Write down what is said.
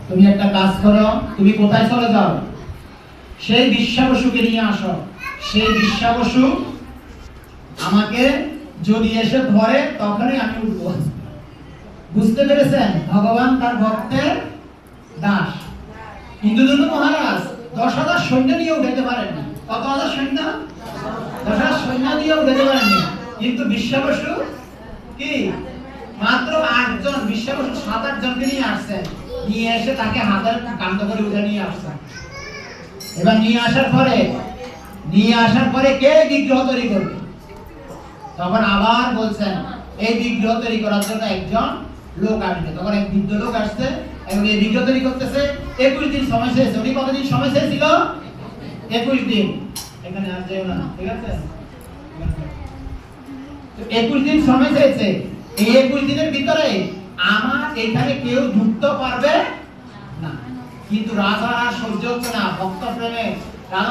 তুমি একটা কাজ করো, তুমি কোথায় চলে যাও, সেই বিশ্বাবসুকে নিয়ে আসো। সেই বিশ্বাবসু আমাকে যদি এসে ধরে তখনই আমি উঠবো। বুঝতে পেরেছেন? ভগবান তার ভক্তের দাস। ইন্দ্রদুম্ন মহারাজ 10,000 সৈন্য নিয়ে উঠাতে পারেননি। কত হাজার সৈন্য? 10,000 সৈন্য দিয়ে উঠাতে পারেননি। কিন্তু বিশ্বাবসু কি মাত্র 8 জন, বিশ্বাবসু 7-8 জনকে নিয়ে আসছেন। নিয়ে এসে তাকে হাতের কান্ধ করে উঠে নিয়ে আসছেন। এবার নিয়ে আসার পরে কে বিগ্রহ তৈরি করবে? তখন আবার বলছেন এই বিগ্রহ তৈরি করার জন্য একজন লোক আসবে। তখন এক বৃদ্ধ লোক আসছে এবং এই বিগ্রহ তৈরি করতেছে। 21 দিন সময় চেয়েছে। উনি কতদিন সময় চেয়েছিল? 21 দিন। এখানে আর যেও না, ঠিক আছে? 21 দিন সময় চেয়েছে। এই 21 দিনের ভিতরে আমার এখানে কেউ ঢুকতে পারবে না। কিন্তু রাজা সহ্য হচ্ছে না, ভক্ত প্রেমে